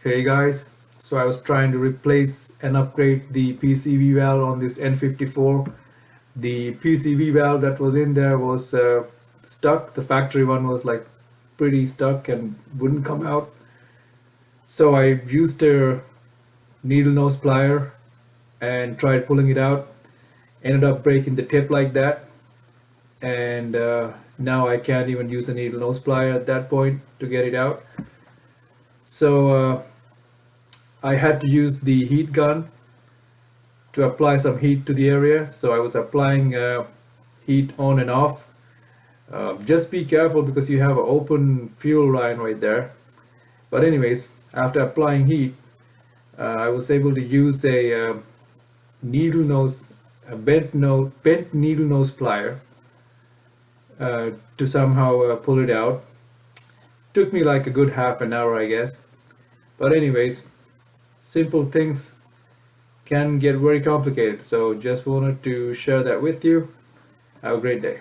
Hey guys, so I was trying to replace and upgrade the PCV valve on this N54. The PCV valve that was in there was stuck. The factory one was like pretty stuck and wouldn't come out. So I used a needle nose plier and tried pulling it out. Ended up breaking the tip like that, and now I can't even use a needle nose plier at that point to get it out. So I had to use the heat gun to apply some heat to the area. So I was applying heat on and off. Just be careful because you have an open fuel line right there. But anyways, after applying heat, I was able to use a needle nose, bent needle nose plier to somehow pull it out. Took me like a good half an hour, I guess. But anyways, simple things can get very complicated. So just wanted to share that with you. Have a great day.